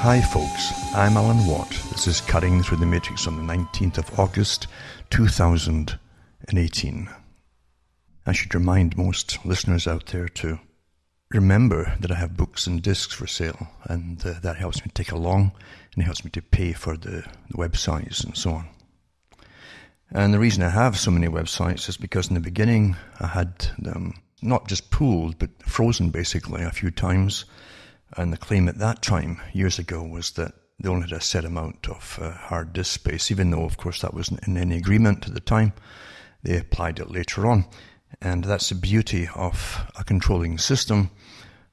Hi folks, I'm Alan Watt. This is Cutting Through the Matrix on the 19th of August 2018. I should remind most listeners out there to remember that I have books and discs for sale, and that helps me take along and it helps me to pay for the websites and so on. And the reason I have so many websites is because in the beginning I had them not just pulled but frozen basically a few times. And the claim at that time, years ago, was that they only had a set amount of hard disk space, even though, of course, that wasn't in any agreement at the time. They applied it later on. And that's the beauty of a controlling system,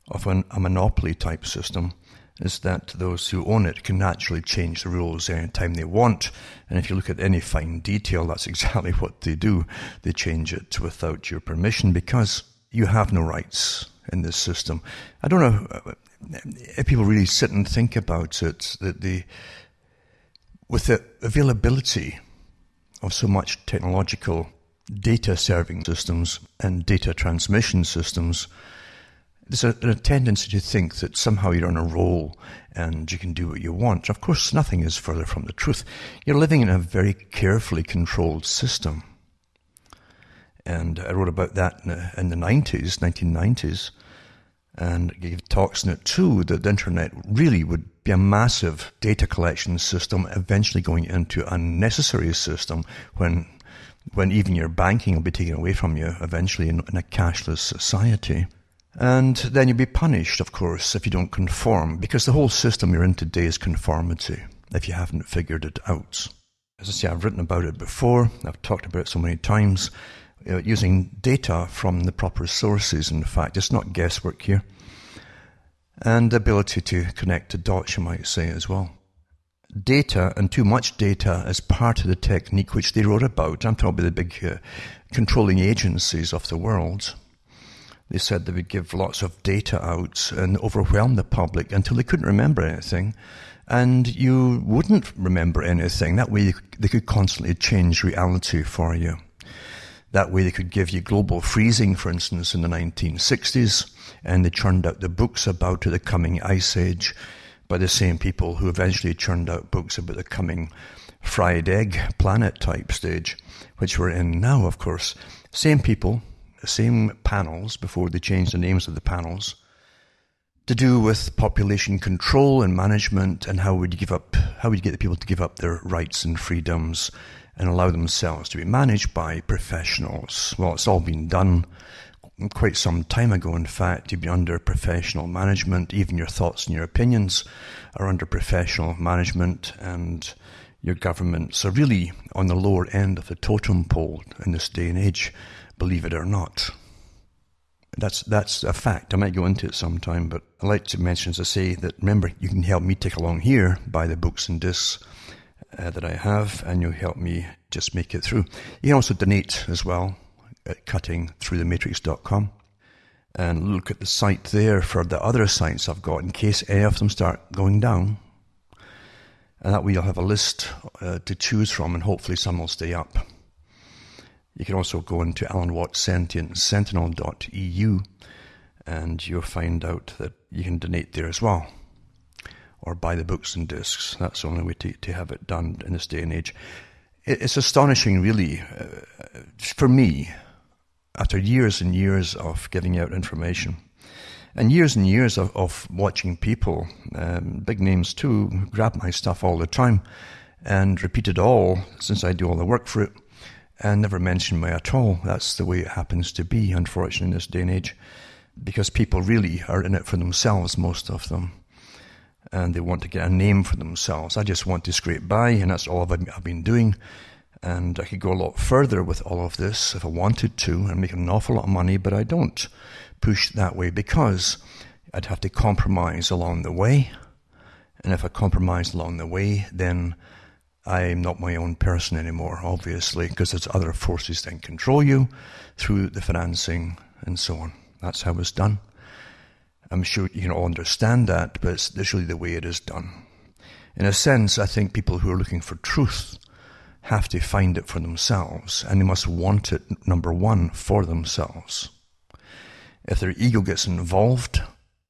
of a monopoly type system, is that those who own it can naturally change the rules anytime they want. And if you look at any fine detail, that's exactly what they do. They change it without your permission because you have no rights in this system. I don't know if people really sit and think about it, that with the availability of so much technological data serving systems and data transmission systems, there's a tendency to think that somehow you're on a roll and you can do what you want. Of course, nothing is further from the truth. You're living in a very carefully controlled system. And I wrote about that in the 1990s, and gave talks in it too, that the internet really would be a massive data collection system, eventually going into a necessary system when even your banking will be taken away from you eventually in a cashless society. And then you'll be punished, of course, if you don't conform, because the whole system you're in today is conformity, if you haven't figured it out. As I say, I've written about it before, I've talked about it so many times, using data from the proper sources. In fact, it's not guesswork here. And the ability to connect the dots, you might say, as well. Data, and too much data, is part of the technique which they wrote about. I'm talking about the big controlling agencies of the world. They said they would give lots of data out and overwhelm the public until they couldn't remember anything. And you wouldn't remember anything. That way they could constantly change reality for you. That way they could give you global freezing, for instance, in the 1960s, and they churned out the books about the coming ice age by the same people who eventually churned out books about the coming fried egg planet type stage, which we're in now, of course. Same people, same panels, before they changed the names of the panels, to do with population control and management, and how would you get the people to give up their rights and freedoms and allow themselves to be managed by professionals. Well, it's all been done quite some time ago, in fact. You've been under professional management. Even your thoughts and your opinions are under professional management, and your governments are really on the lower end of the totem pole in this day and age, believe it or not. That's a fact. I might go into it sometime, but I like to mention, as I say, that remember, you can help me take along here by the books and discs that I have, and you'll help me just make it through. You can also donate as well at cuttingthroughthematrix.com, and look at the site there for the other sites I've got in case any of them start going down. And that way you'll have a list to choose from, and hopefully some will stay up. You can also go into alanwattsentientsentinel.eu, and you'll find out that you can donate there as well, or buy the books and discs. That's the only way to have it done in this day and age. It's astonishing, really, for me, after years and years of giving out information, and years of watching people, big names too, grab my stuff all the time, and repeat it all, since I do all the work for it, and never mention me at all. That's the way it happens to be, unfortunately, in this day and age, because people really are in it for themselves, most of them. And they want to get a name for themselves. I just want to scrape by, and that's all I've been doing. And I could go a lot further with all of this if I wanted to and make an awful lot of money, but I don't push that way because I'd have to compromise along the way. And if I compromise along the way, then I'm not my own person anymore, obviously, because there's other forces that control you through the financing and so on. That's how it's done. I'm sure you can all understand that, but it's really the way it is done. In a sense, I think people who are looking for truth have to find it for themselves, and they must want it, number one, for themselves. If their ego gets involved,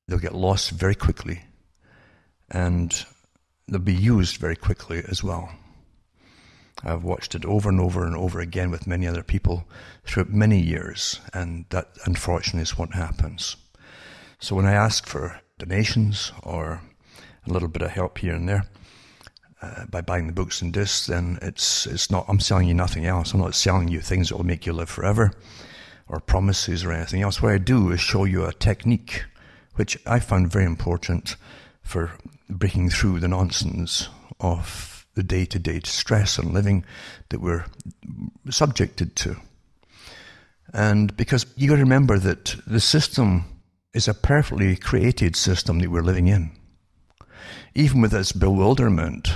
they'll get lost very quickly, and they'll be used very quickly as well. I've watched it over and over and over again with many other people throughout many years, and that unfortunately is what happens. So when I ask for donations or a little bit of help here and there by buying the books and discs, then it's not, I'm selling you nothing else. I'm not selling you things that will make you live forever or promises or anything else. What I do is show you a technique which I found very important for breaking through the nonsense of the day-to-day stress and living that we're subjected to. And because you got to remember that the system is a perfectly created system that we're living in. Even with its bewilderment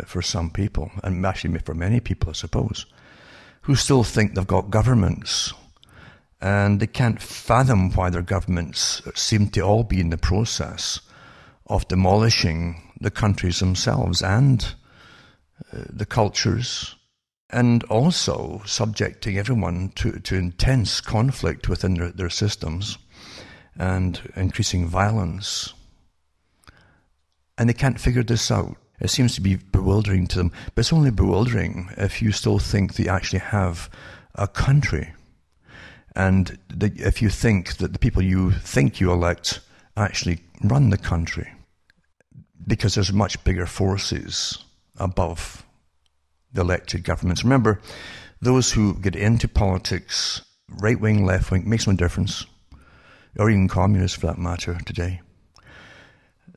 for some people, and actually for many people, I suppose, who still think they've got governments, and they can't fathom why their governments seem to all be in the process of demolishing the countries themselves and the cultures, and also subjecting everyone to intense conflict within their systems and increasing violence. And they can't figure this out. It seems to be bewildering to them, but it's only bewildering if you still think they actually have a country, and if you think that the people you think you elect actually run the country, because there's much bigger forces above the elected governments. Remember, those who get into politics, right-wing, left-wing, makes no difference, or even communists for that matter today,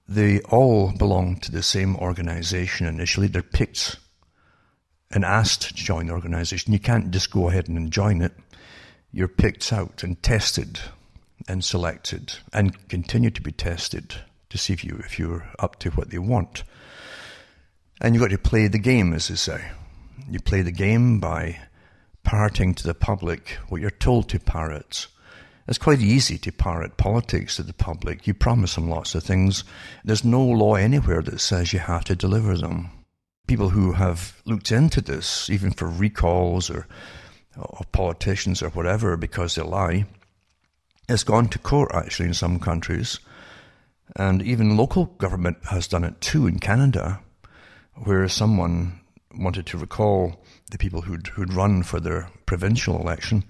they all belong to the same organization initially. They're picked and asked to join the organization. You can't just go ahead and join it. You're picked out and tested and selected and continue to be tested to see if you're up to what they want. And you've got to play the game, as they say. You play the game by parroting to the public what you're told to parrot. It's quite easy to parrot politics to the public. You promise them lots of things. There's no law anywhere that says you have to deliver them. People who have looked into this, even for recalls or politicians or whatever, because they lie, it's gone to court actually in some countries. And even local government has done it too in Canada, where someone wanted to recall the people who'd run for their provincial election,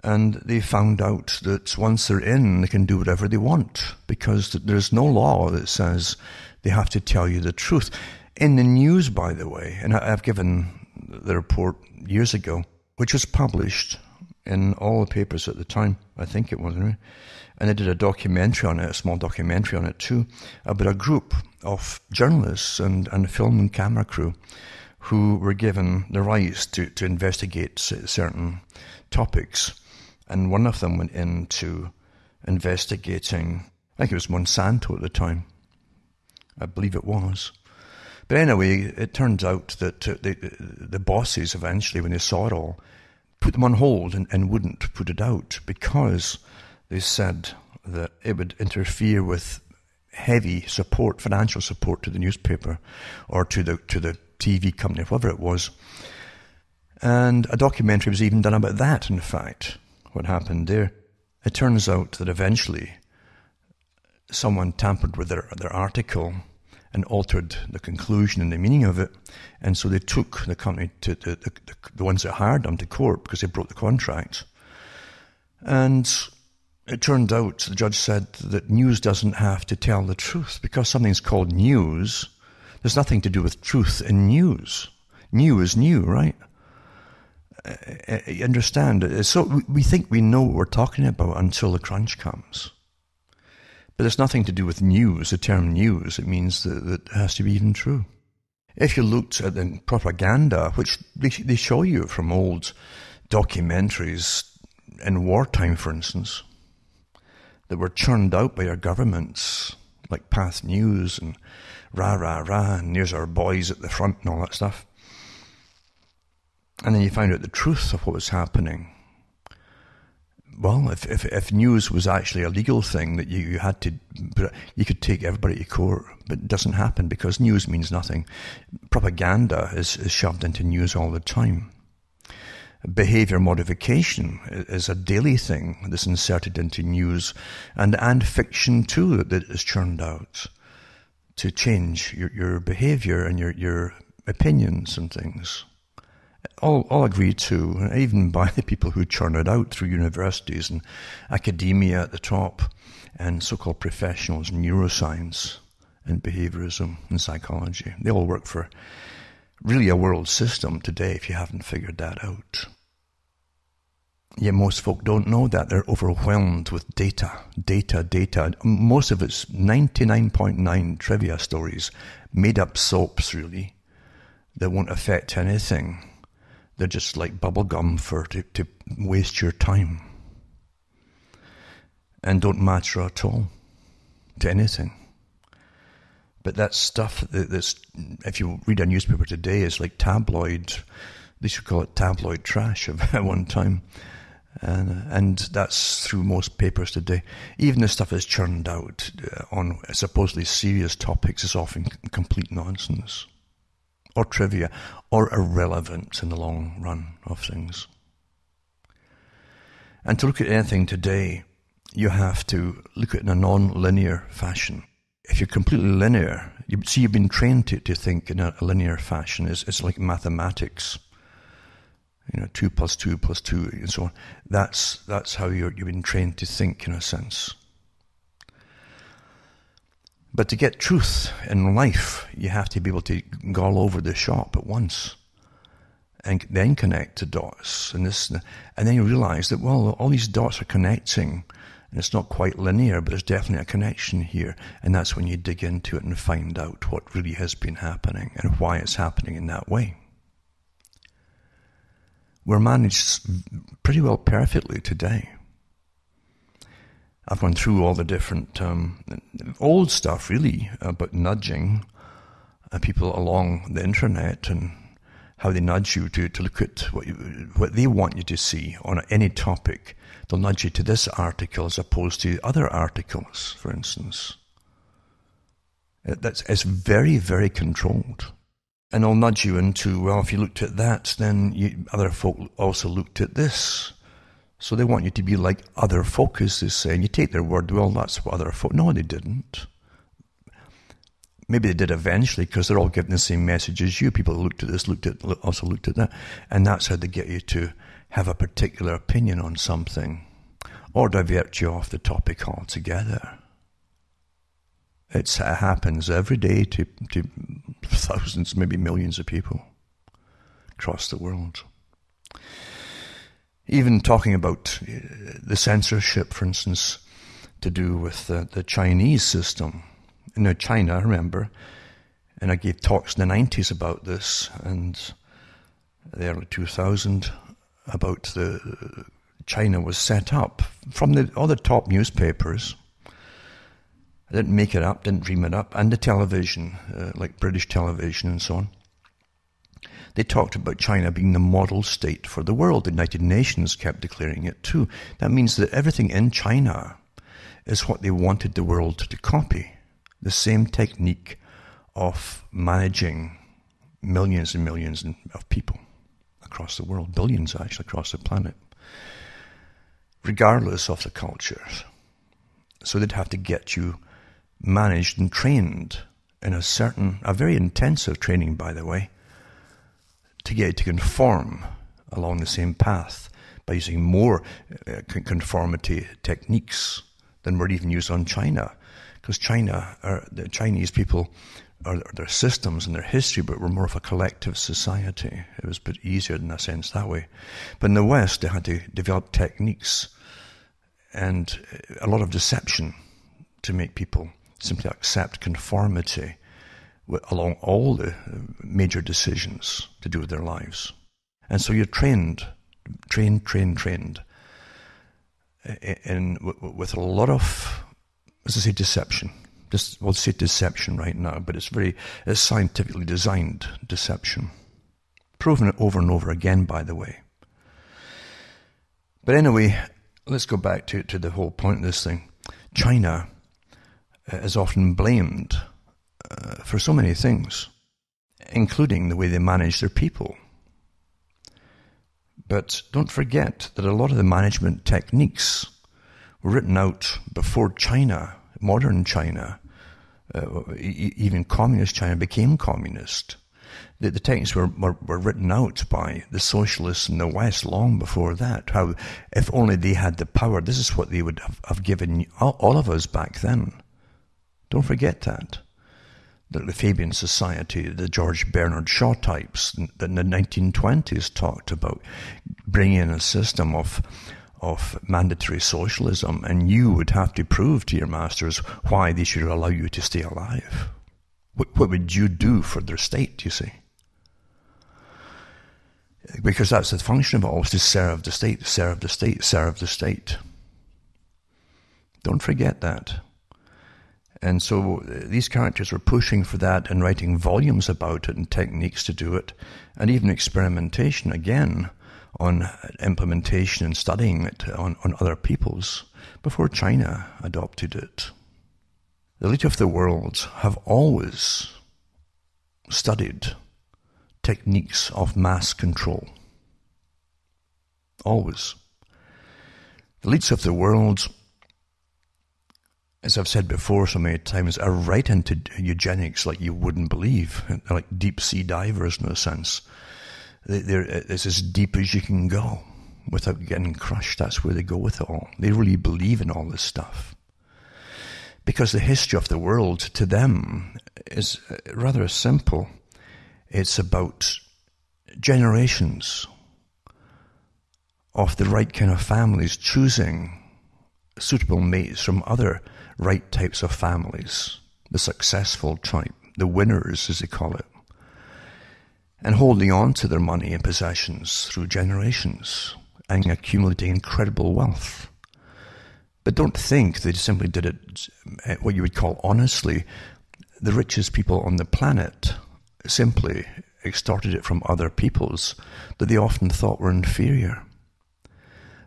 and they found out that once they're in, they can do whatever they want, because there's no law that says they have to tell you the truth. In the news, by the way, and I've given the report years ago, which was published in all the papers at the time, I think it was, anyway. And I did a documentary on it, a small documentary on it too, about a group of journalists and film and camera crew who were given the rights to investigate certain topics. And one of them went into investigating, I think it was Monsanto at the time. I believe it was. But anyway, it turns out that the bosses eventually, when they saw it all, put them on hold and wouldn't put it out because they said that it would interfere with heavy support, financial support to the newspaper or to the TV company, whatever it was. And a documentary was even done about that, in fact, what happened there. It turns out that eventually someone tampered with their article and altered the conclusion and the meaning of it, and so they took the company to the ones that hired them to court because they broke the contract. And it turned out, the judge said that news doesn't have to tell the truth. Because something's called news, there's nothing to do with truth in news. New is new, right? You understand? So we think we know what we're talking about until the crunch comes. But there's nothing to do with news, the term news. It means that it has to be even true. If you looked at the propaganda, which they show you from old documentaries in wartime, for instance, that were churned out by our governments, like Path News and rah, rah, rah, and here's our boys at the front and all that stuff. And then you find out the truth of what was happening. Well, if news was actually a legal thing that you had to, you could take everybody to court, but it doesn't happen because news means nothing. Propaganda is shoved into news all the time. Behavior modification is a daily thing that's inserted into news, and fiction too that is churned out to change your behavior and your opinions and things. All agreed to, even by the people who churn it out through universities and academia at the top, and so-called professionals in neuroscience and behaviorism and psychology. They all work for really a world system today, if you haven't figured that out. Yet most folk don't know that. They're overwhelmed with data. Most of it's 99.9 trivia stories, made up soaps really, that won't affect anything. They're just like bubble gum to waste your time. And don't matter at all to anything. But that stuff that's, if you read a newspaper today, is like tabloid. They should call it tabloid trash at one time. And that's through most papers today. Even the stuff that's churned out on supposedly serious topics is often complete nonsense, or trivia, or irrelevant in the long run of things. And to look at anything today, you have to look at it in a non-linear fashion. If you're completely linear, you've been trained to think in a linear fashion. It's like mathematics. 2 + 2 + 2, and so on. That's how you've been trained to think, in a sense. But to get truth in life, you have to be able to go all over the shop at once, and then connect the dots, and then you realize that, well, all these dots are connecting, and it's not quite linear, but there's definitely a connection here, and that's when you dig into it and find out what really has been happening and why it's happening in that way. We're managed pretty well perfectly today. I've gone through all the different old stuff, really, about nudging people along the internet and how they nudge you to look at what they want you to see on any topic. They'll nudge you to this article as opposed to other articles, for instance. It's very, very controlled. And they'll nudge you into, well, if you looked at that, then other folk also looked at this. So they want you to be like other folk, as they say. And you take their word, well, that's what other folk... No, they didn't. Maybe they did eventually, because they're all giving the same message as you. People who looked at this, also looked at that. And that's how they get you to have a particular opinion on something, or divert you off the topic altogether. It happens every day to thousands, maybe millions of people across the world. Even talking about the censorship, for instance, to do with the Chinese system. Now, China, I remember, and I gave talks in the 90s about this, and the early 2000s, about China was set up from all the top newspapers. I didn't make it up, didn't dream it up, and the television, like British television and so on. They talked about China being the model state for the world. The United Nations kept declaring it too. That means that everything in China is what they wanted the world to copy. The same technique of managing millions and millions of people across the world, billions actually across the planet, regardless of the cultures. So they'd have to get you managed and trained in a very intensive training, by the way, to get you to conform along the same path by using more conformity techniques than were even used on China. Because the Chinese people, their systems and their history, but were more of a collective society. It was a bit easier in a sense that way. But in the West, they had to develop techniques and a lot of deception to make people simply accept conformity along all the major decisions to do with their lives. And so you're trained with a lot of, as I say, deception. We'll say deception right now, but it's scientifically designed deception. Proven it over and over again, by the way. But anyway, let's go back to the whole point of this thing. China is often blamed for so many things, including the way they manage their people. But don't forget that a lot of the management techniques were written out before China, modern China, Even communist China became communist. The techniques were written out by the socialists in the West long before that. How, if only they had the power, this is what they would have given all of us back then. Don't forget that. The Fabian Society, the George Bernard Shaw types that in the 1920s talked about bringing in a system of mandatory socialism, and you would have to prove to your masters why they should allow you to stay alive. What would you do for their state, you see? Because that's the function of it, always to serve the state, serve the state, serve the state. Don't forget that. And so these characters were pushing for that and writing volumes about it and techniques to do it, and even experimentation again on implementation and studying it on other peoples before China adopted it. The elite of the world have always studied techniques of mass control. Always. The elites of the world, as I've said before so many times, are right into eugenics like you wouldn't believe. They're like deep-sea divers in a sense. It's as deep as you can go without getting crushed. That's where they go with it all. They really believe in all this stuff. Because the history of the world, to them, is rather simple. It's about generations of the right kind of families choosing suitable mates from other right types of families, the successful type, the winners as they call it, and holding on to their money and possessions through generations and accumulating incredible wealth. But don't think they simply did it what you would call honestly. The richest people on the planet simply extorted it from other peoples that they often thought were inferior.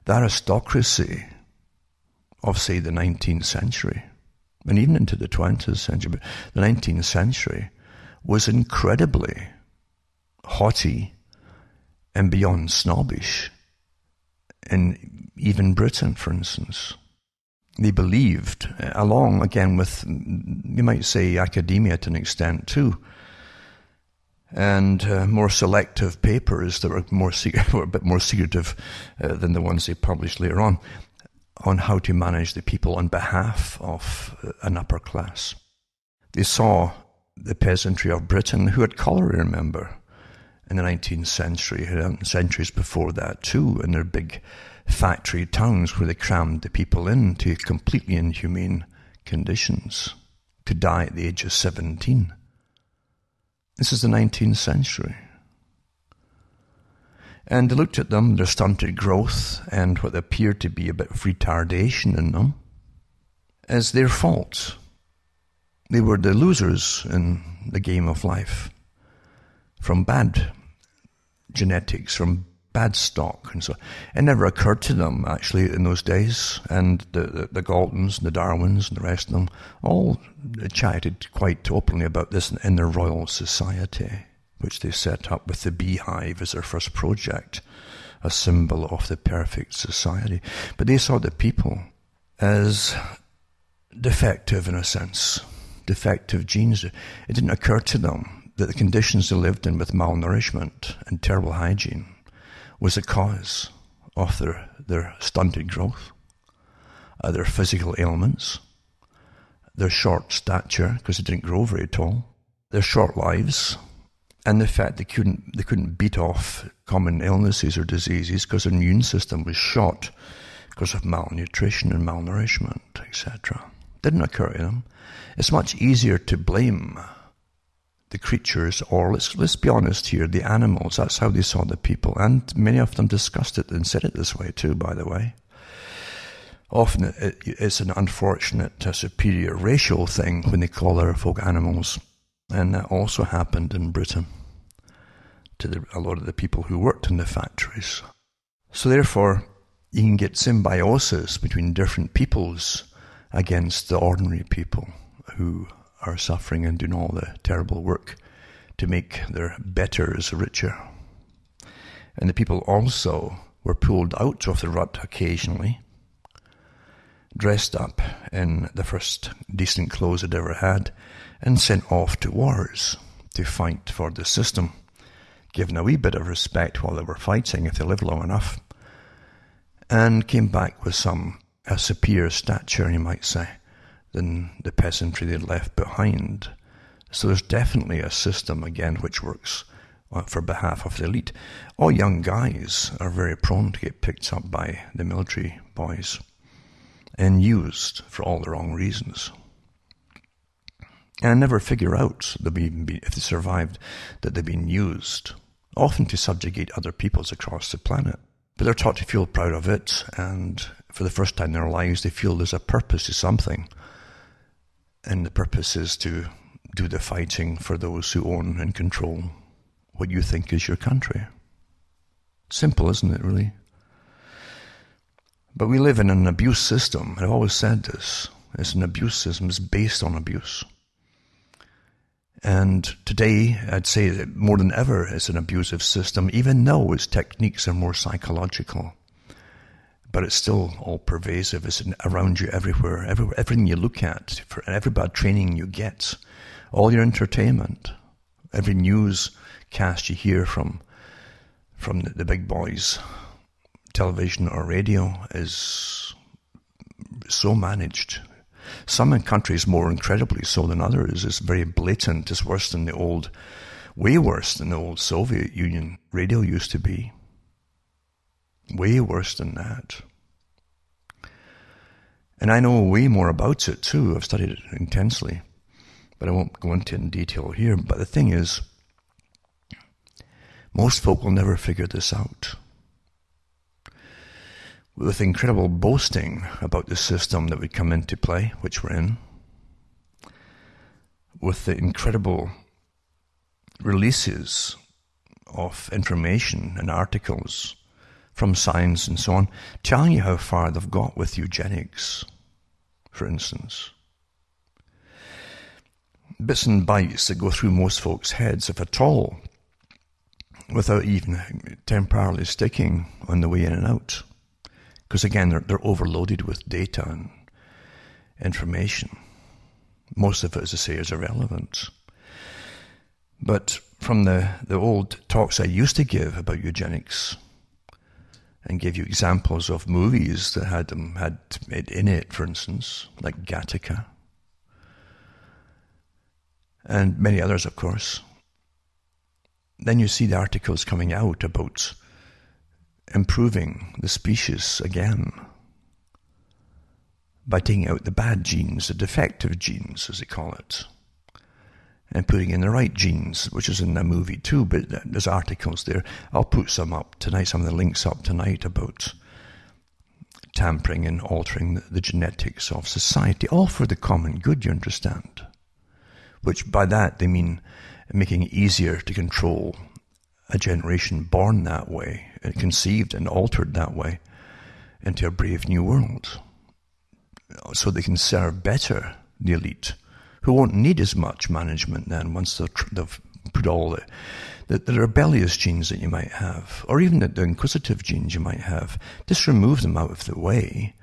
The aristocracy of, say, the 19th century, and even into the 20th century, but the 19th century was incredibly haughty and beyond snobbish. In even Britain, for instance, they believed, along again with, you might say, academia to an extent too, and more selective papers that were were a bit more secretive than the ones they published later on how to manage the people on behalf of an upper class. They saw the peasantry of Britain, who had colour, remember, in the 19th century, and centuries before that too, in their big factory towns where they crammed the people into completely inhumane conditions to die at the age of 17. This is the 19th century. And they looked at them, their stunted growth, and what appeared to be a bit of retardation in them, as their fault. They were the losers in the game of life, from bad genetics, from bad stock, and so it never occurred to them, actually, in those days, and the Galtons, and the Darwins, and the rest of them, all chatted quite openly about this in their Royal Society, which they set up with the beehive as their first project, a symbol of the perfect society. But they saw the people as defective, in a sense, defective genes. It didn't occur to them that the conditions they lived in with malnourishment and terrible hygiene was the cause of their stunted growth, their physical ailments, their short stature, because they didn't grow very tall, their short lives, and the fact they couldn't beat off common illnesses or diseases because their immune system was shot because of malnutrition and malnourishment, etc. Didn't occur to them. It's much easier to blame the creatures, or let's be honest here, the animals. That's how they saw the people, and many of them discussed it and said it this way too, by the way. Often it's an unfortunate superior racial thing when they call their folk animals, and that also happened in Britain to a lot of the people who worked in the factories. So therefore, you can get symbiosis between different peoples against the ordinary people who are suffering and doing all the terrible work to make their betters richer. And the people also were pulled out of the rut occasionally, dressed up in the first decent clothes they'd ever had, and sent off to wars to fight for the system, given a wee bit of respect while they were fighting if they lived long enough, and came back with a superior stature, you might say, than the peasantry they'd left behind. So there's definitely a system, again, which works for behalf of the elite. All young guys are very prone to get picked up by the military boys and used for all the wrong reasons. And I never figure out, if they survived, that they've been used, often to subjugate other peoples across the planet. But they're taught to feel proud of it, and for the first time in their lives, they feel there's a purpose to something. And the purpose is to do the fighting for those who own and control what you think is your country. Simple, isn't it, really? But we live in an abuse system. I've always said this. It's an abuse system. It's based on abuse. And today, I'd say that more than ever, it's an abusive system, even though its techniques are more psychological. But it's still all pervasive. It's around you everywhere. Everything you look at, for every bad training you get, all your entertainment, every newscast you hear from the big boys, television or radio, is so managed. Some in countries more incredibly so than others. It's very blatant. It's worse than way worse than the old Soviet Union radio used to be. Way worse than that. And I know way more about it too. I've studied it intensely, but I won't go into it in detail here. But the thing is, most folk will never figure this out. With incredible boasting about the system that would come into play, which we're in, with the incredible releases of information and articles from science and so on, telling you how far they've got with eugenics, for instance. Bits and bytes that go through most folks' heads, if at all, without even temporarily sticking on the way in and out. Because again, they're overloaded with data and information. Most of it, as I say, is irrelevant. But from the old talks I used to give about eugenics, and give you examples of movies that had it in it, for instance, like Gattaca, and many others, of course. Then you see the articles coming out about improving the species again by taking out the bad genes, the defective genes, as they call it, and putting in the right genes, which is in the movie too, but there's articles there. I'll put some up tonight, some of the links up tonight about tampering and altering the genetics of society, all for the common good, you understand. Which by that they mean making it easier to control a generation born that way, and conceived and altered that way, into a brave new world. So they can serve better the elite, who won't need as much management then once they've put all the rebellious genes that you might have, or even the inquisitive genes you might have. Just remove them out of the way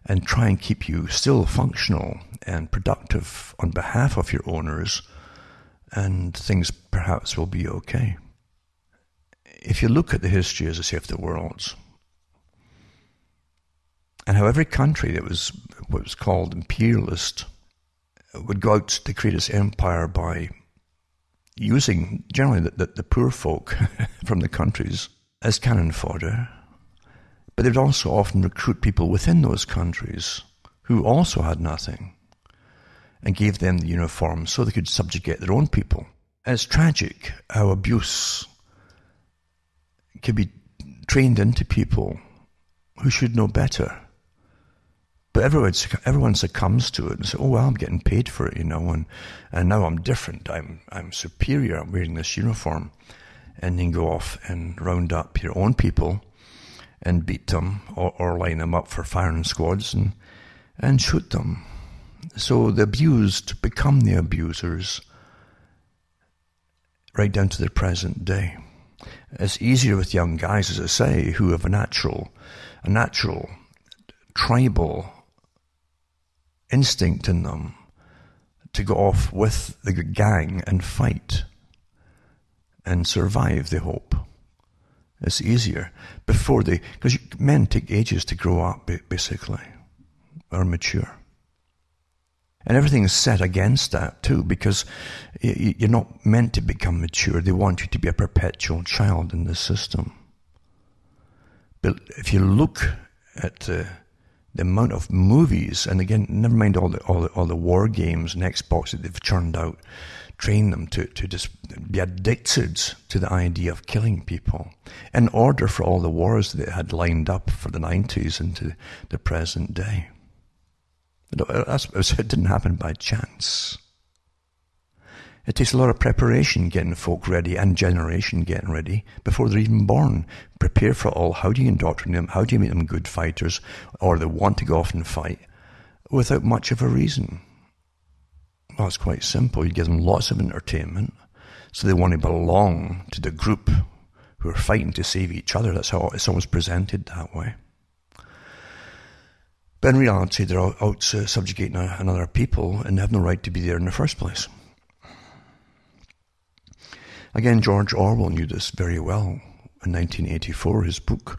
and try and keep you still functional and productive on behalf of your owners, and things perhaps will be okay. If you look at the history, as I say, of the world, and how every country that was what was called imperialist would go out to create its empire by using generally the poor folk from the countries as cannon fodder, but they'd also often recruit people within those countries who also had nothing and gave them the uniform so they could subjugate their own people. And it's tragic how abuse can be trained into people who should know better. But everyone succumbs to it and says, oh, well, I'm getting paid for it, and now I'm different. I'm superior. I'm wearing this uniform. And then go off and round up your own people and beat them or line them up for firing squads and shoot them. So the abused become the abusers right down to the present day. It's easier with young guys, as I say, who have a natural tribal instinct in them to go off with the gang and fight and survive, they hope. It's easier before because men take ages to grow up, basically, or mature. And everything is set against that too, because you're not meant to become mature. They want you to be a perpetual child in the system. But if you look at the amount of movies, and again, never mind all the war games and Xbox that they've churned out, train them to just be addicted to the idea of killing people in order for all the wars that they had lined up for the 90s into the present day. It didn't happen by chance. It takes a lot of preparation getting folk ready and generation getting ready before they're even born. Prepare for all. How do you indoctrinate them? How do you make them good fighters, or they want to go off and fight without much of a reason? Well, it's quite simple. You give them lots of entertainment, so they want to belong to the group who are fighting to save each other. That's how it's always presented that way. But in reality, they're out subjugating another people, and they have no right to be there in the first place. Again, George Orwell knew this very well in 1984, his book,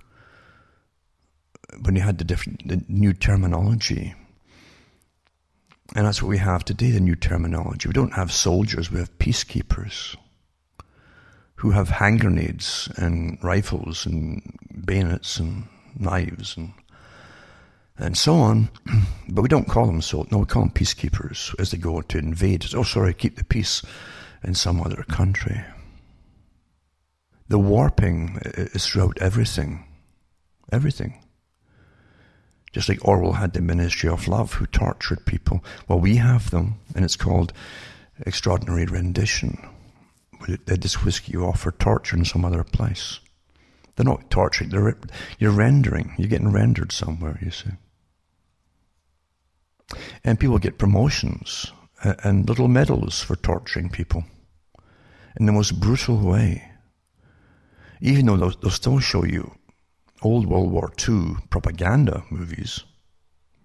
when he had the new terminology. And that's what we have today, the new terminology. We don't have soldiers, we have peacekeepers who have hand grenades and rifles and bayonets and knives and so on. But we don't call them so. No, we call them peacekeepers as they go to invade. Keep the peace in some other country. The warping is throughout everything. Everything. Just like Orwell had the Ministry of Love, who tortured people. Well, we have them, and it's called extraordinary rendition. They just whisk you off for torture in some other place. They're not torturing, you're rendering. You're getting rendered somewhere, you see. And people get promotions and little medals for torturing people in the most brutal way. Even though they'll still show you old World War II propaganda movies,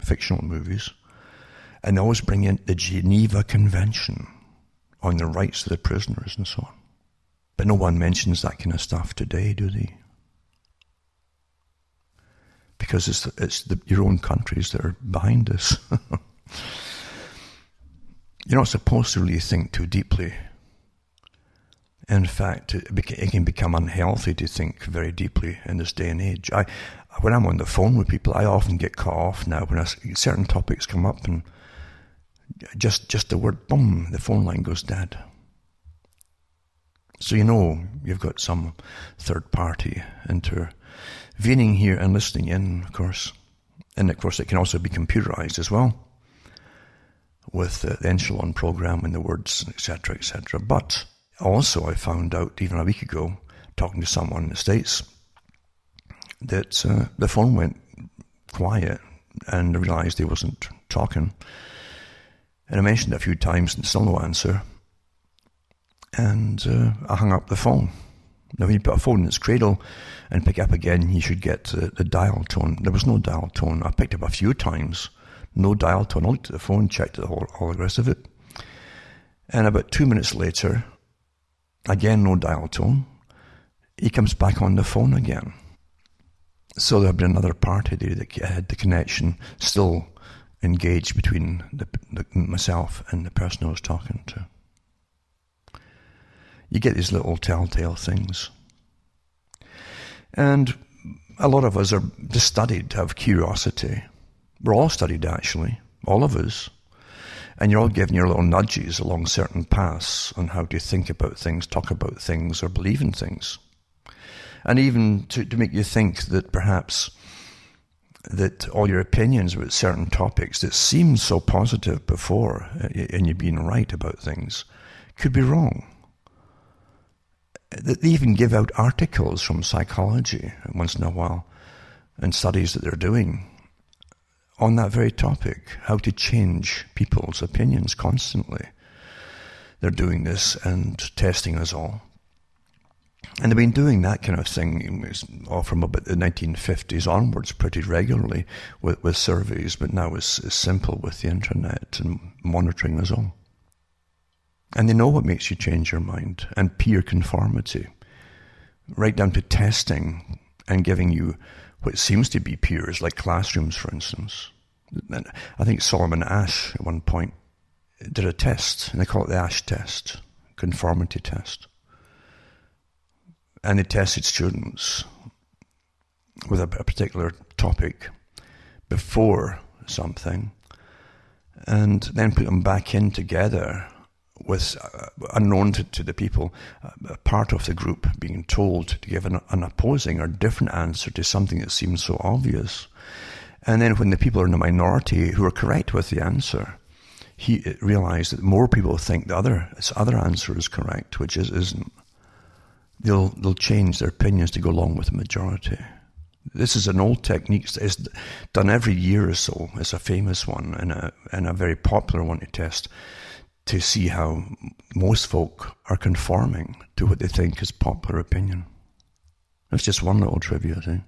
fictional movies, and they always bring in the Geneva Convention on the rights of the prisoners and so on. But no one mentions that kind of stuff today, do they? Because it's your own countries that are behind this. You're not supposed to really think too deeply. In fact, it can become unhealthy to think very deeply in this day and age. When I'm on the phone with people, I often get cut off now when certain topics come up, and just the word boom, the phone line goes dead. So you know you've got some third party intervening here and listening in, of course. And of course it can also be computerized as well, with the Echelon program and the words, etc., etc. But also, I found out even a week ago, talking to someone in the States, that the phone went quiet, and I realized he wasn't talking. And I mentioned it a few times and still no answer. And I hung up the phone. Now, when you put a phone in its cradle and pick it up again, you should get the dial tone. There was no dial tone. I picked up a few times, no dial tone. I looked at the phone, checked all the rest of it. And about 2 minutes later, again, no dial tone. He comes back on the phone again. So there had been another party there that had the connection still engaged between myself and the person I was talking to. You get these little telltale things. And a lot of us are just studied to have curiosity. We're all studied, actually, all of us. And you're all given your little nudges along certain paths on how to think about things, talk about things, or believe in things. And even to make you think that perhaps that all your opinions about certain topics that seemed so positive before, and you being right about things, could be wrong. They even give out articles from psychology once in a while, and studies that they're doing on that very topic, how to change people's opinions constantly. They're doing this and testing us all. And they've been doing that kind of thing from about the 1950s onwards pretty regularly with surveys, but now it's simple with the internet and monitoring us all. And they know what makes you change your mind, and peer conformity, right down to testing and giving you what seems to be peers, like classrooms, for instance. I think Solomon Asch at one point did a test, and they call it the Asch test, conformity test. And they tested students with a particular topic before something, and then put them back in together with, unknown to the people, a part of the group being told to give an opposing or different answer to something that seems so obvious. And then when the people are in the minority who are correct with the answer, he realized that more people think the other answer is correct, which isn't. They'll change their opinions to go along with the majority. This is an old technique. It's done every year or so. It's a famous one and a very popular one to test, to see how most folk are conforming to what they think is popular opinion. That's just one little trivia thing.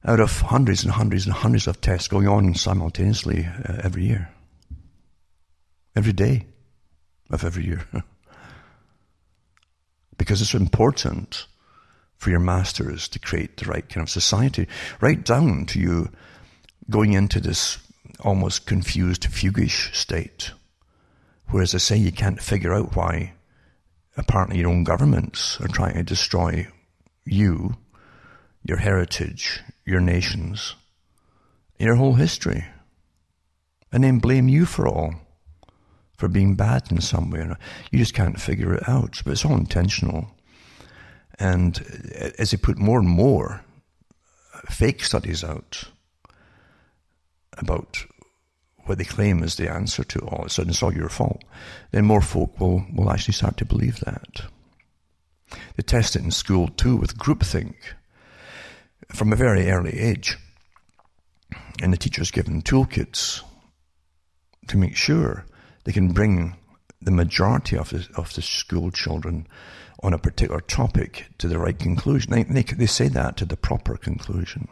Out of hundreds and hundreds and hundreds of tests going on simultaneously every year. Every day of every year. Because it's important for your masters to create the right kind of society, right down to you going into this almost confused, fuguish state. Whereas I say, you can't figure out why apparently your own governments are trying to destroy you, your heritage, your nations, your whole history, and then blame you for all, for being bad in some way. You just can't figure it out, but it's all intentional. And as they put more and more fake studies out about what they claim is the answer to all, so it's all your fault, then more folk will actually start to believe that. They test it in school too with groupthink from a very early age. And the teacher's given toolkits to make sure they can bring the majority of the school children on a particular topic to the right conclusion. They say that to the proper conclusion.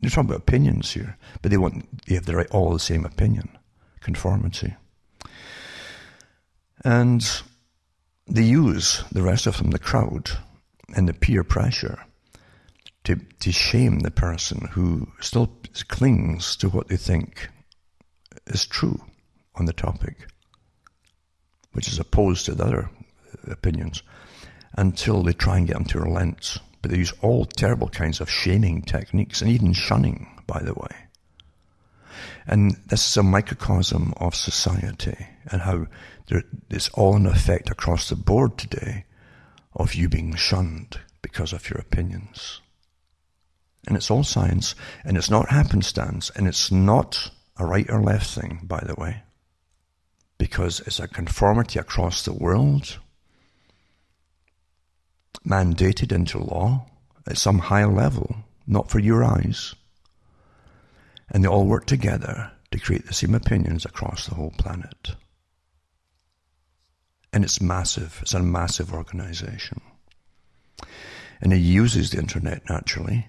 You're talking about opinions here, but they have all the same opinion, conformity. And they use the rest of them, the crowd, and the peer pressure to shame the person who still clings to what they think is true on the topic, which is opposed to the other opinions, until they try and get them to relent. But they use all terrible kinds of shaming techniques, and even shunning, by the way. And this is a microcosm of society, and how it's all in effect across the board today of you being shunned because of your opinions. And it's all science, and it's not happenstance, and it's not a right or left thing, by the way, because it's a conformity across the world, mandated into law at some higher level, not for your eyes. And they all work together to create the same opinions across the whole planet. And it's massive. It's a massive organization. And it uses the internet naturally.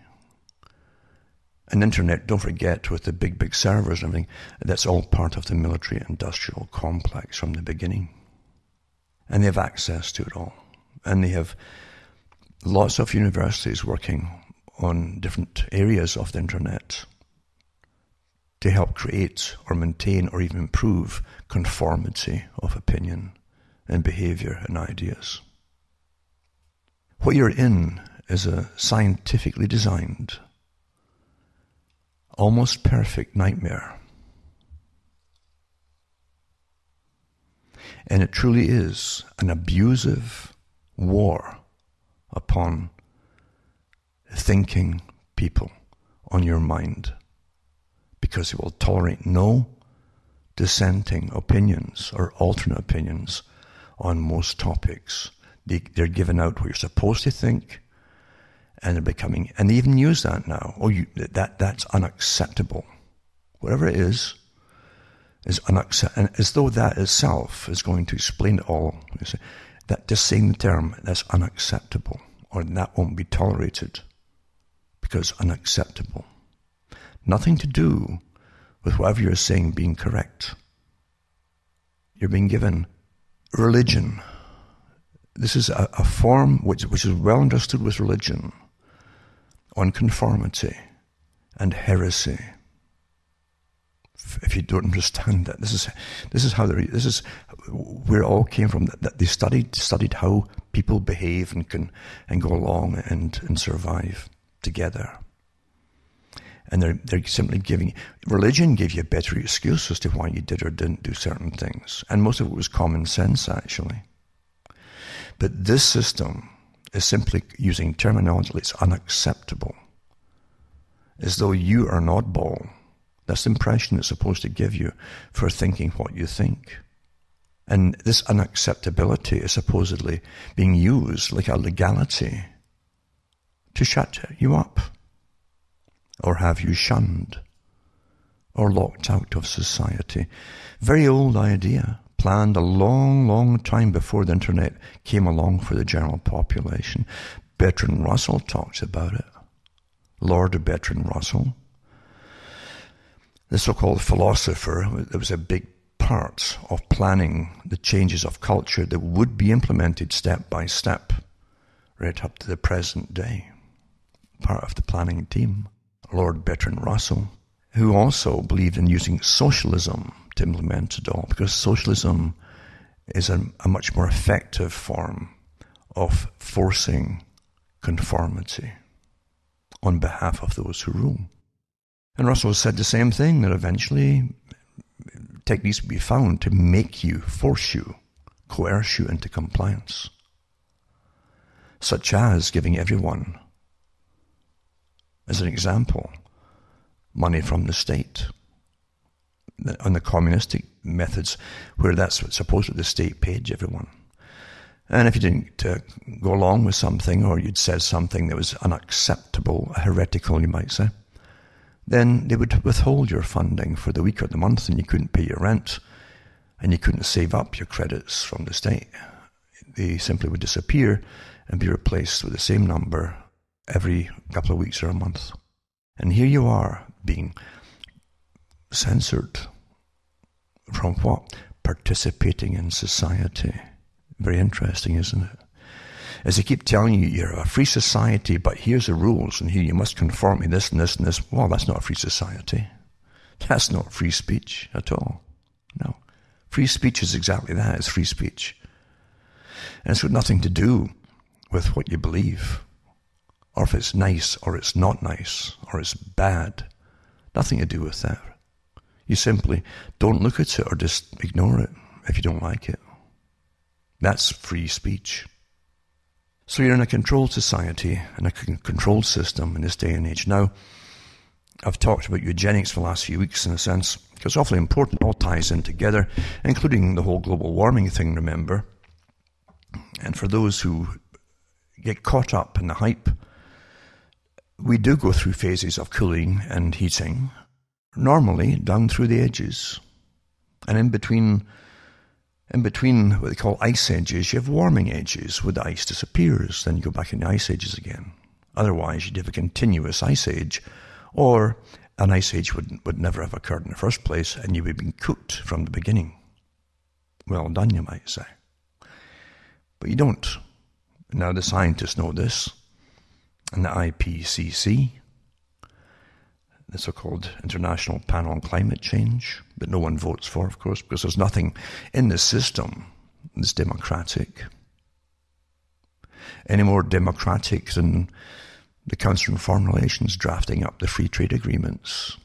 And internet, don't forget, with the big servers and everything, that's all part of the military-industrial complex from the beginning. And they have access to it all. And they have lots of universities working on different areas of the internet to help create or maintain or even improve conformity of opinion and behavior and ideas. What you're in is a scientifically designed, almost perfect nightmare. And it truly is an abusive war upon thinking people on your mind, because it will tolerate no dissenting opinions or alternate opinions on most topics. They're giving out what you're supposed to think, and they're becoming, and they even use that now. That's unacceptable. Whatever it is unacceptable, and as though that itself is going to explain it all. You see, that just saying the term, that's unacceptable, or that won't be tolerated because unacceptable. Nothing to do with whatever you're saying being correct. You're being given religion. This is a form which is well understood with religion on conformity and heresy. If you don't understand that, this is where it all came from. That they studied how people behave and go along and survive together. And they're simply religion gave you a better excuse as to why you did or didn't do certain things. And most of it was common sense, actually. But this system is simply using terminology that's unacceptable. As though you are an oddball. That's the impression it's supposed to give you for thinking what you think. And this unacceptability is supposedly being used like a legality to shut you up, or have you shunned, or locked out of society. Very old idea, planned a long, long time before the internet came along for the general population. Bertrand Russell talks about it. Lord Bertrand Russell, the so-called philosopher, there was a big part of planning the changes of culture that would be implemented step by step, right up to the present day. Part of the planning team, Lord Bertrand Russell, who also believed in using socialism to implement it all, because socialism is a much more effective form of forcing conformity on behalf of those who rule. And Russell said the same thing, that eventually techniques will be found to make you, force you, coerce you into compliance, such as giving everyone, as an example, money from the state. On the communistic methods, where that's what supposedly the state paid everyone. And if you didn't go along with something, or you'd said something that was unacceptable, heretical, you might say, then they would withhold your funding for the week or the month, and you couldn't pay your rent, and you couldn't save up your credits from the state. They simply would disappear and be replaced with the same number every couple of weeks or a month. And here you are being censored from what? Participating in society. Very interesting, isn't it? As they keep telling you, you're a free society, but here's the rules, and here you must conform to this and this and this. Well, that's not a free society. That's not free speech at all. No. Free speech is exactly that. It's free speech. And it's got nothing to do with what you believe, or if it's nice, or it's not nice, or it's bad. Nothing to do with that. You simply don't look at it or just ignore it if you don't like it. That's free speech. So you're in a controlled society, in a controlled system in this day and age. Now, I've talked about eugenics for the last few weeks in a sense, because it's awfully important. It all ties in together, including the whole global warming thing, remember. And for those who get caught up in the hype, we do go through phases of cooling and heating, normally down through the edges. And in between what they call ice ages, you have warming ages where the ice disappears. Then you go back in the ice ages again. Otherwise, you'd have a continuous ice age, or an ice age would never have occurred in the first place, and you would have been cooked from the beginning. Well done, you might say. But you don't. Now, the scientists know this, and the IPCC, the so-called International Panel on Climate Change, that no one votes for, of course, because there's nothing in the system that's democratic. Any more democratic than the Council on Foreign Relations drafting up the free trade agreements,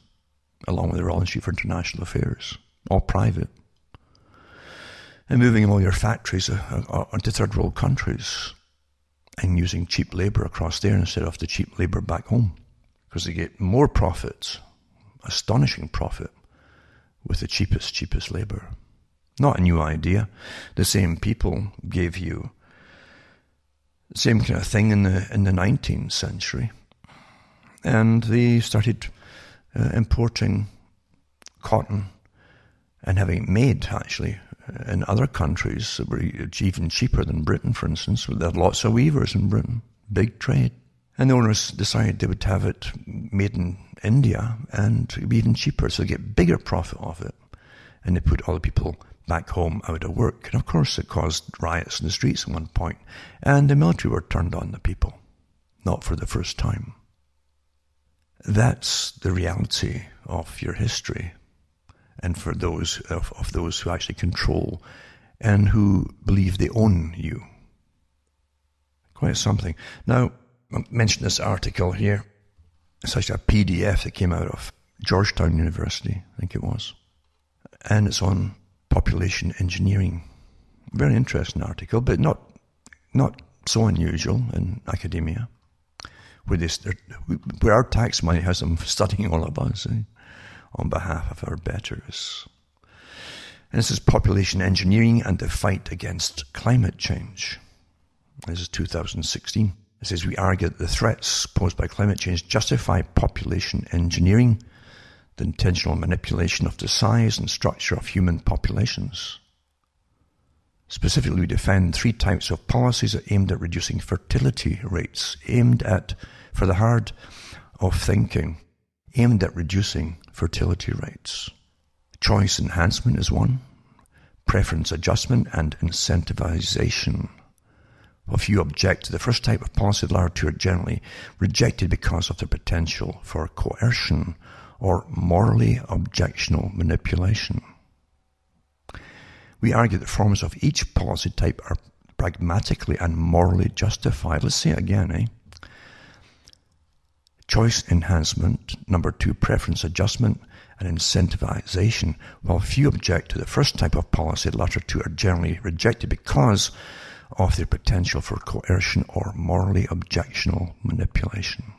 along with the Royal Institute for International Affairs, all private, and moving all your factories onto third world countries, and using cheap labour across there instead of the cheap labour back home. Because they get more profit, astonishing profit, with the cheapest labour. Not a new idea. The same people gave you the same kind of thing in the 19th century. And they started importing cotton and having made, actually, in other countries that were even cheaper than Britain, for instance. There had lots of weavers in Britain, big trade. And the owners decided they would have it made in India and it would be even cheaper, so they get bigger profit off it. And they put all the people back home out of work. And of course it caused riots in the streets at one point. And the military were turned on the people, not for the first time. That's the reality of your history. And for those of those who actually control and who believe they own you. Quite something. Now, I mentioned this article here. It's actually a PDF that came out of Georgetown University, I think it was. And it's on population engineering. Very interesting article, but not so unusual in academia, where our tax money has them studying all of us on behalf of our betters. And this is population engineering and the fight against climate change. This is 2016. It says, we argue that the threats posed by climate change justify population engineering, the intentional manipulation of the size and structure of human populations. Specifically, we defend 3 types of policies aimed at reducing fertility rates, for the hard of thinking, aimed at reducing fertility rates. Choice enhancement is one, preference adjustment and incentivization. While few object to the first type of policy, the latter two are generally rejected because of their potential for coercion or morally objectionable manipulation. We argue that forms of each policy type are pragmatically and morally justified. Let's say it again, Choice enhancement, number 2, preference adjustment and incentivization. While few object to the first type of policy, the latter two are generally rejected because of their potential for coercion or morally objectionable manipulation.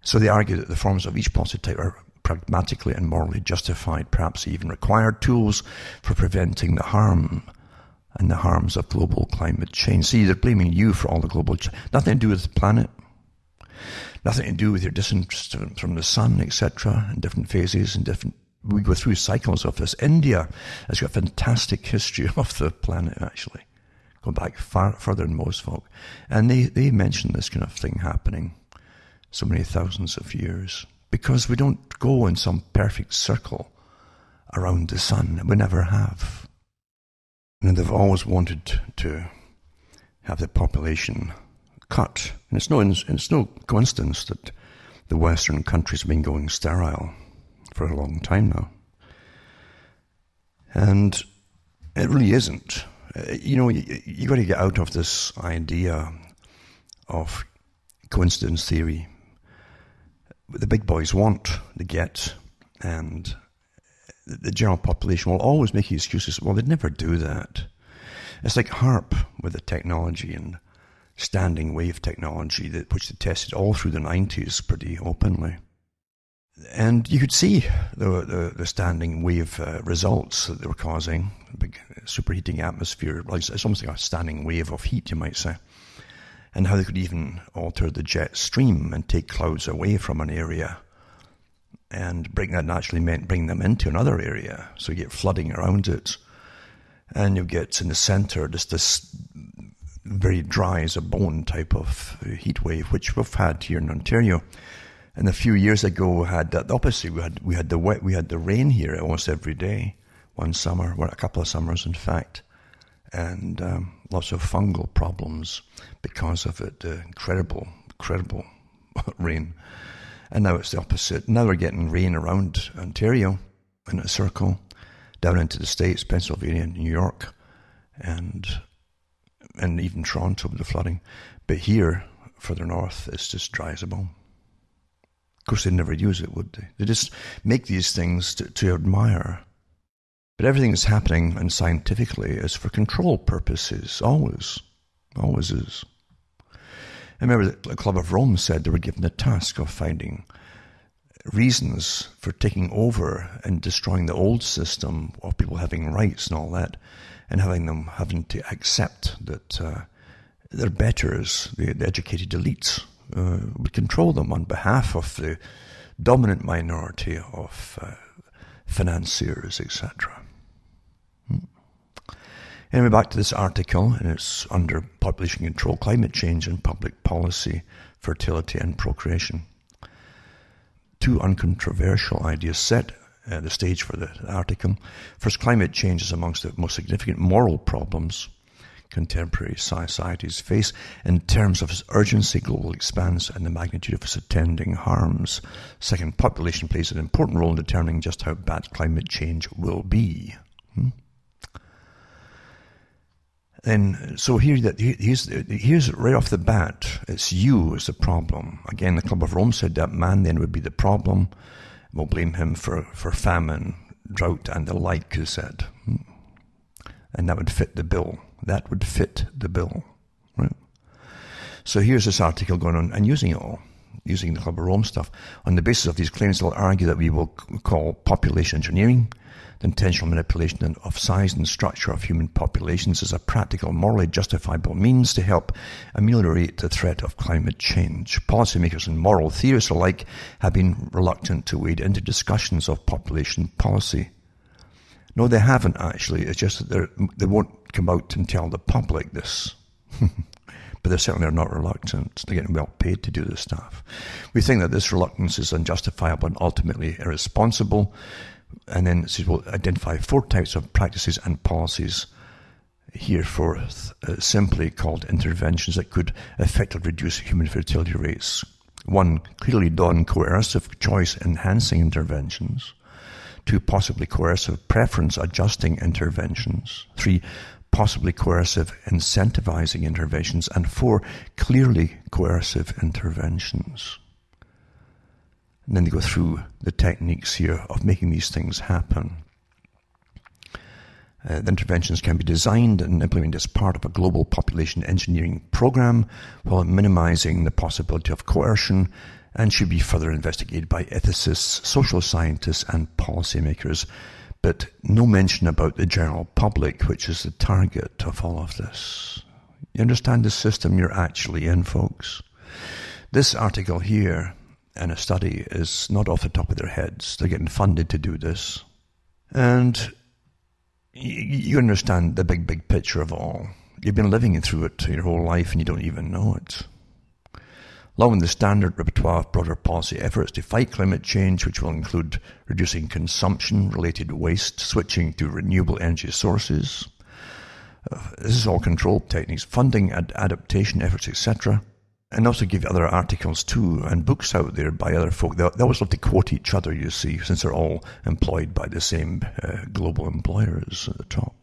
So they argue that the forms of each policy type are pragmatically and morally justified, perhaps even required tools for preventing the harm and the harms of global climate change. See, they're blaming you for all the global change. Nothing to do with the planet, nothing to do with your distance from the sun, etc., in different phases and different. We go through cycles of this. India has got a fantastic history of the planet, actually. Go back further than most folk. And they mention this kind of thing happening so many thousands of years. Because we don't go in some perfect circle around the sun. We never have. And they've always wanted to have the population cut. And it's no coincidence that the Western countries have been going sterile for a long time now. And it really isn't. You got to get out of this idea of coincidence theory. The big boys want, they get, and the general population will always make excuses. Well, they'd never do that. It's like HAARP with the technology and standing wave technology, which they tested all through the 90s pretty openly. And you could see the standing wave results that they were causing, big superheating atmosphere. It's almost like a standing wave of heat, you might say. And how they could even alter the jet stream and take clouds away from an area. And that naturally meant bring them into another area. So you get flooding around it. And you get in the center this very dry as a bone type of heat wave, which we've had here in Ontario. And a few years ago, we had the opposite. We had the rain here almost every day. One summer, a couple of summers, in fact, and lots of fungal problems because of it. Incredible rain. And now it's the opposite. Now we're getting rain around Ontario in a circle, down into the States, Pennsylvania, New York, and even Toronto with the flooding. But here, further north, it's just dry as a bone. Of course, they'd never use it, would they? They just make these things to admire. But everything that's happening, and scientifically, is for control purposes. Always is. I remember the Club of Rome said they were given the task of finding reasons for taking over and destroying the old system of people having rights and all that, and having to accept that their betters, the educated elites, would control them on behalf of the dominant minority of financiers, etc. Anyway, back to this article, and it's under population control, climate change and public policy, fertility and procreation. Two uncontroversial ideas set the stage for the article. First, climate change is amongst the most significant moral problems contemporary societies face in terms of its urgency, global expanse, and the magnitude of its attending harms. Second, population plays an important role in determining just how bad climate change will be. And so here's right off the bat, it's you as the problem. Again, the Club of Rome said that man then would be the problem. We'll blame him for famine, drought, and the like, he said. And that would fit the bill. That would fit the bill. Right? So here's this article going on, and using it all, using the Club of Rome stuff. On the basis of these claims, they'll argue that we will call population engineering the intentional manipulation of size and structure of human populations as a practical, morally justifiable means to help ameliorate the threat of climate change. Policymakers and moral theorists alike have been reluctant to wade into discussions of population policy. No, they haven't actually. It's just that they won't come out and tell the public this. But they certainly are not reluctant. They're getting well paid to do this stuff. We think that this reluctance is unjustifiable and ultimately irresponsible. And then it says we'll identify 4 types of practices and policies hereforth simply called interventions that could effectively reduce human fertility rates. 1, clearly non-coercive choice-enhancing interventions. 2, possibly coercive preference-adjusting interventions. 3, possibly coercive incentivizing interventions. And 4, clearly coercive interventions. And then they go through the techniques here of making these things happen. The interventions can be designed and implemented as part of a global population engineering program while minimizing the possibility of coercion and should be further investigated by ethicists, social scientists, and policymakers. But no mention about the general public, which is the target of all of this. You understand the system you're actually in, folks? This article here and a study is not off the top of their heads. They're getting funded to do this. And you understand the big picture of it all. You've been living through it your whole life and you don't even know it. Along with the standard repertoire of broader policy efforts to fight climate change, which will include reducing consumption-related waste, switching to renewable energy sources. This is all control techniques, funding adaptation efforts, etc. And also give other articles too, and books out there by other folk. They always love to quote each other, you see, since they're all employed by the same global employers at the top.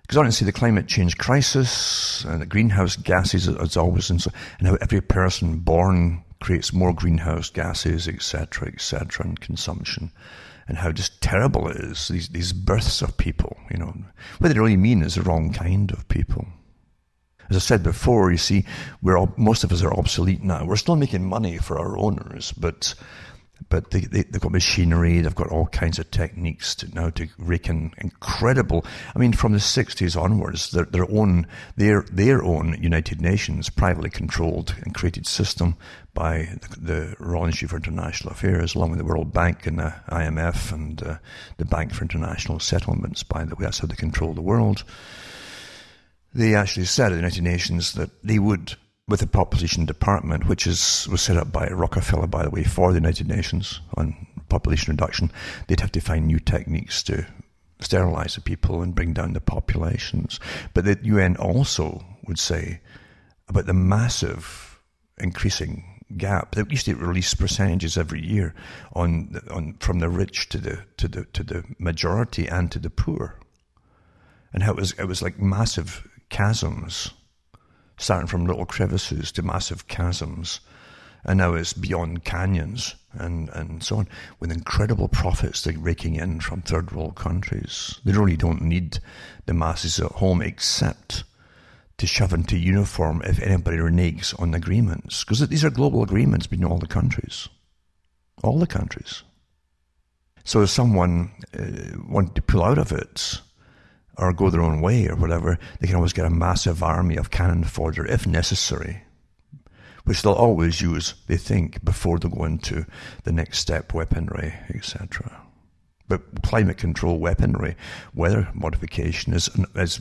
Goes on to see the climate change crisis and the greenhouse gases as always, and how every person born creates more greenhouse gases, etc., and consumption, and how just terrible it is, these births of people, you know. What they really mean is the wrong kind of people. As I said before, you see, most of us are obsolete now. We're still making money for our owners, but they've got machinery, they've got all kinds of techniques to rake in incredible. I mean, from the 60s onwards, their own United Nations privately controlled and created system by the Royal Institute for International Affairs, along with the World Bank and the IMF and the Bank for International Settlements. By the way, that's how they control the world. They actually said at the United Nations that they would, with the population department, which was set up by Rockefeller, by the way, for the United Nations on population reduction, they'd have to find new techniques to sterilize the people and bring down the populations. But the UN also would say about the massive increasing gap. They used to release percentages every year on from the rich to the majority and to the poor, and how it was like massive chasms, starting from little crevices to massive chasms, and now it's beyond canyons and so on, with incredible profits they're raking in from third world countries. They really don't need the masses at home except to shove into uniform if anybody reneges on agreements, because these are global agreements between all the countries. All the countries. So if someone wanted to pull out of it, or go their own way or whatever, they can always get a massive army of cannon fodder if necessary, which they'll always use, they think, before they go into the next step, weaponry, etc. But climate control weaponry, weather modification is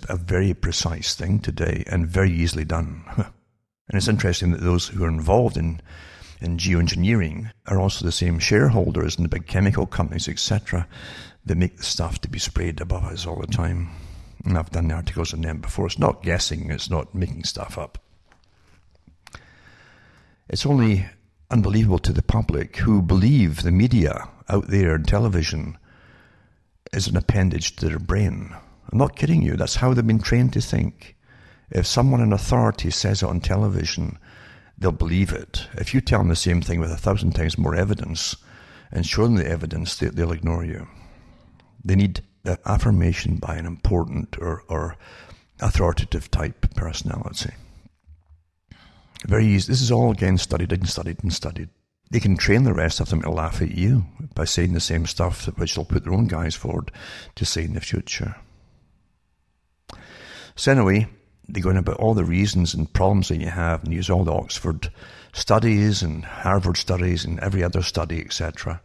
a very precise thing today and very easily done. And it's interesting that those who are involved in geoengineering are also the same shareholders in the big chemical companies, etc., that make the stuff to be sprayed above us all the time. And I've done articles on them before. It's not guessing, it's not making stuff up. It's only unbelievable to the public who believe the media out there and television is an appendage to their brain. I'm not kidding you, that's how they've been trained to think. If someone in authority says it on television, they'll believe it. If you tell them the same thing with 1,000 times more evidence and show them the evidence, they'll ignore you. They need the affirmation by an important or authoritative type personality. Very easy. This is all again studied and studied and studied. They can train the rest of them to laugh at you by saying the same stuff which they'll put their own guys forward to say in the future. So anyway, they go on about all the reasons and problems that you have and use all the Oxford studies and Harvard studies and every other study, etc.,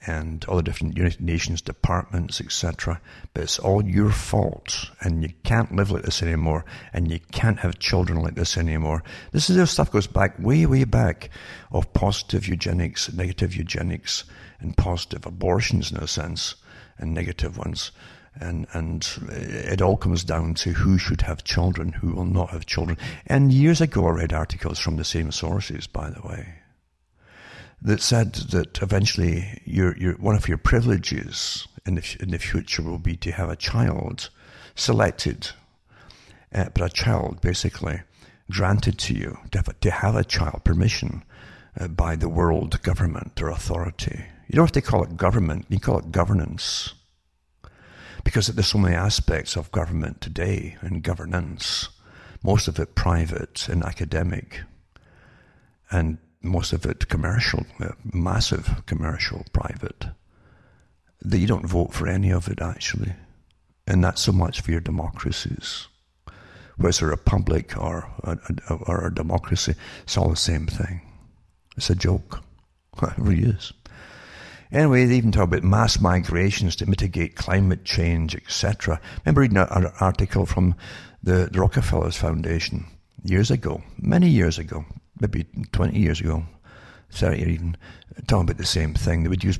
and all the different United Nations departments, etc. But it's all your fault, and you can't live like this anymore, and you can't have children like this anymore. This stuff goes back, way, way back, of positive eugenics, negative eugenics, and positive abortions in a sense, and negative ones. And it all comes down to who should have children, who will not have children. And years ago I read articles from the same sources, by the way, that said that eventually one of your privileges in the future will be to have a child selected, but a child basically granted to you, to have a child, permission by the world government or authority. You don't have to call it government, you call it governance. Because there's so many aspects of government today and governance, most of it private and academic, and most of it commercial, massive commercial, private, that you don't vote for any of it actually. And that's so much for your democracies. Whether it's a republic or a democracy, it's all the same thing. It's a joke. It really is. Anyway, they even talk about mass migrations to mitigate climate change, etc. Remember reading an article from the Rockefeller Foundation years ago, many years ago, maybe 20 years ago, 30 even, talking about the same thing. They would use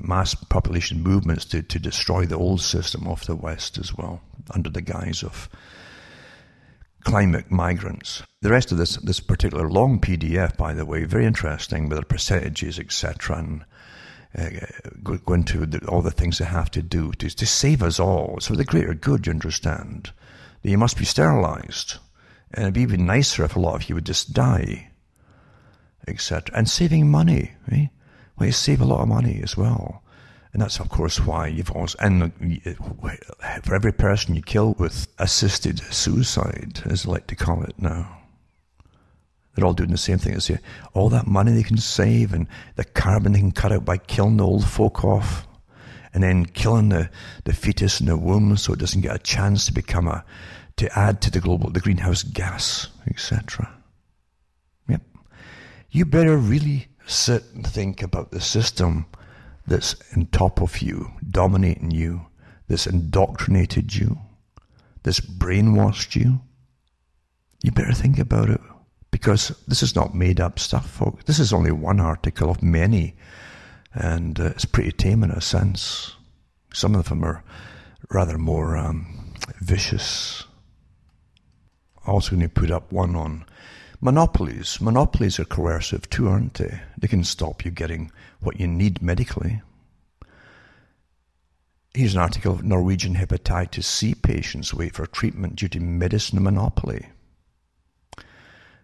mass population movements to destroy the old system of the West as well, under the guise of climate migrants. The rest of this particular long PDF, by the way, very interesting with the percentages, etc., and go into all the things they have to do to save us all. It's for the greater good, you understand. That you must be sterilized. And it'd be even nicer if a lot of you would just die, etc. And saving money, eh? Well, you save a lot of money as well. And that's, of course, why you've always... And for every person you kill with assisted suicide, as they like to call it now, they're all doing the same thing. They say, all that money they can save and the carbon they can cut out by killing the old folk off and then killing the fetus in the womb so it doesn't get a chance to add to the greenhouse gas, etc. Yep. You better really sit and think about the system that's on top of you, dominating you, that's indoctrinated you, that's brainwashed you. You better think about it. Because this is not made up stuff, folks. This is only one article of many. And it's pretty tame in a sense. Some of them are rather more vicious. Also going to put up one on monopolies. Monopolies are coercive too, aren't they? They can stop you getting what you need medically. Here's an article of Norwegian hepatitis C patients wait for treatment due to medicine monopoly.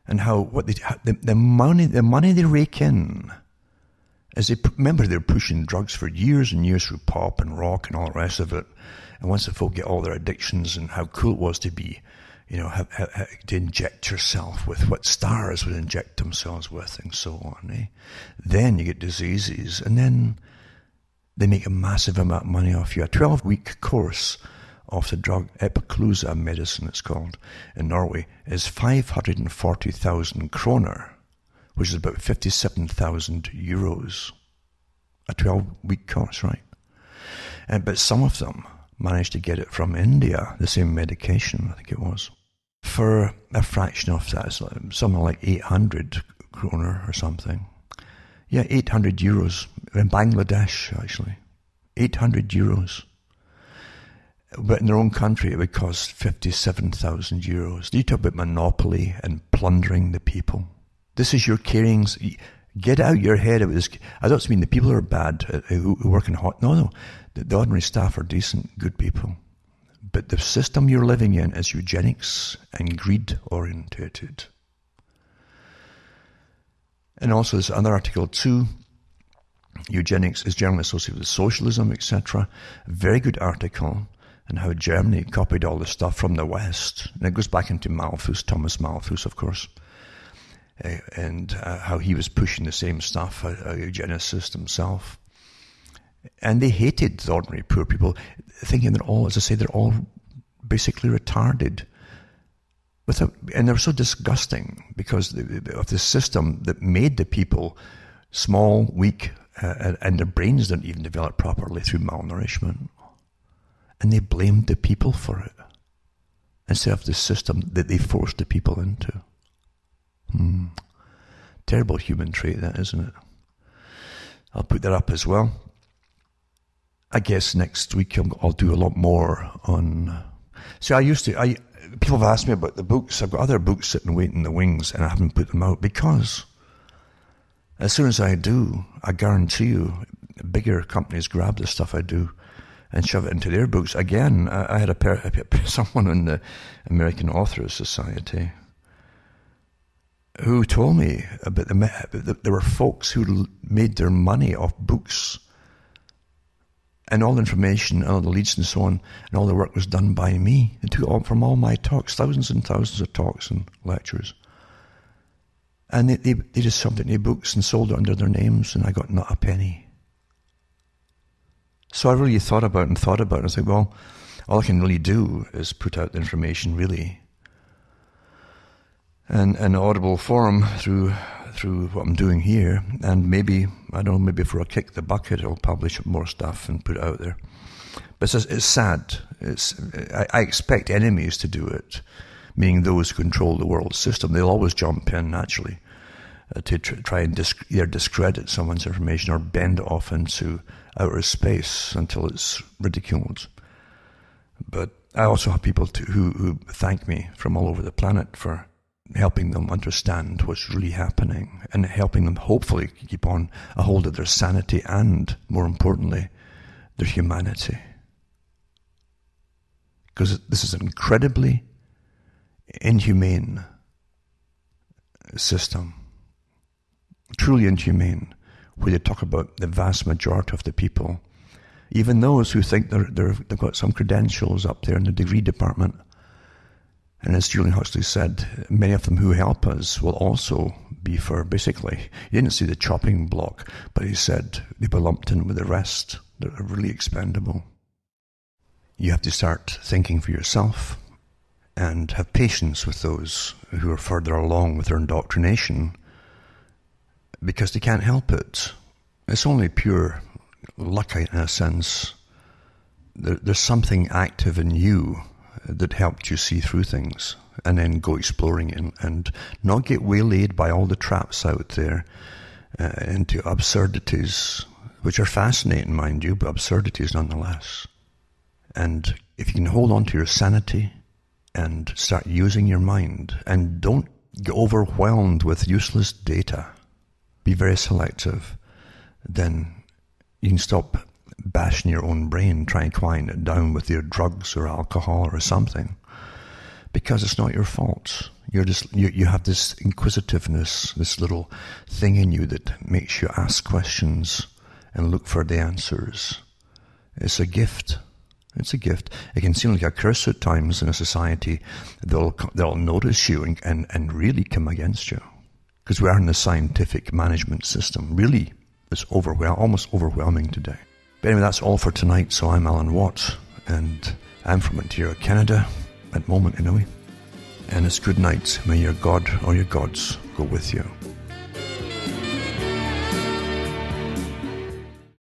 And how the money they rake in, as remember they're pushing drugs for years and years through pop and rock and all the rest of it. And once the folk get all their addictions and how cool it was to be, to inject yourself with what stars would inject themselves with and so on, eh? Then you get diseases, and then they make a massive amount of money off you. A 12-week course of the drug Epiclusa medicine, it's called, in Norway, is 540,000 kroner, which is about 57,000 euros. A 12-week course, right? But some of them managed to get it from India, the same medication, I think it was, for a fraction of that, something like 800 kroner or something. Yeah, 800 euros in Bangladesh, actually. 800 euros. But in their own country, it would cost 57,000 euros. You talk about monopoly and plundering the people. This is your carings. Get out your head about this. I don't mean the people who are bad, who work in hot. No. The ordinary staff are decent, good people. But the system you're living in is eugenics and greed orientated. And also this other article too, eugenics is generally associated with socialism, etc. A very good article on how Germany copied all the stuff from the West. And it goes back into Malthus, Thomas Malthus, of course, and how he was pushing the same stuff, a eugenicist himself. And they hated the ordinary poor people, thinking they're all, as I say, they're all basically retarded. And they were so disgusting because of the system that made the people small, weak, and their brains didn't even develop properly through malnourishment. And they blamed the people for it instead of the system that they forced the people into. Terrible human trait, that, isn't it? I'll put that up as well. I guess next week I'll do a lot more on... See, people have asked me about the books. I've got other books sitting waiting in the wings and I haven't put them out because as soon as I do, I guarantee you, bigger companies grab the stuff I do and shove it into their books. Again, I had someone in the American Authors Society who told me about there were folks who made their money off books. And all the information, and all the leads and so on, and all the work was done by me. They took it from all my talks, thousands and thousands of talks and lectures. And they just shoved it in their books and sold it under their names, and I got not a penny. So I really thought about it. I was like, well, all I can really do is put out the information, really. And an audible form through what I'm doing here, and maybe, I don't know, maybe for a kick the bucket, I'll publish more stuff and put it out there. But it's sad. I expect enemies to do it, meaning those who control the world system. They'll always jump in, naturally, to try and either discredit someone's information or bend it off into outer space until it's ridiculed. But I also have people who thank me from all over the planet for helping them understand what's really happening and helping them hopefully keep on a hold of their sanity and, more importantly, their humanity. Because this is an incredibly inhumane system, truly inhumane, where they talk about the vast majority of the people, even those who think they've got some credentials up there in the degree department. And as Julian Huxley said, many of them who help us will also be for, basically, he didn't see the chopping block, but he said they were lumped in with the rest that are really expendable. You have to start thinking for yourself and have patience with those who are further along with their indoctrination because they can't help it. It's only pure luck in a sense. There's something active in you that helped you see through things and then go exploring and not get waylaid by all the traps out there into absurdities, which are fascinating, mind you, but absurdities nonetheless. And if you can hold on to your sanity and start using your mind and don't get overwhelmed with useless data, be very selective, then you can stop bashing your own brain, trying to quiet it down with your drugs or alcohol or something, because it's not your fault. You have this inquisitiveness, this little thing in you that makes you ask questions and look for the answers. It's a gift. It's a gift. It can seem like a curse at times in a society. They'll notice you and really come against you, because we are in the scientific management system. Really, it's almost overwhelming today. But anyway, that's all for tonight. So I'm Alan Watt, and I'm from Ontario, Canada, at the moment anyway. And it's good night. May your God or your gods go with you.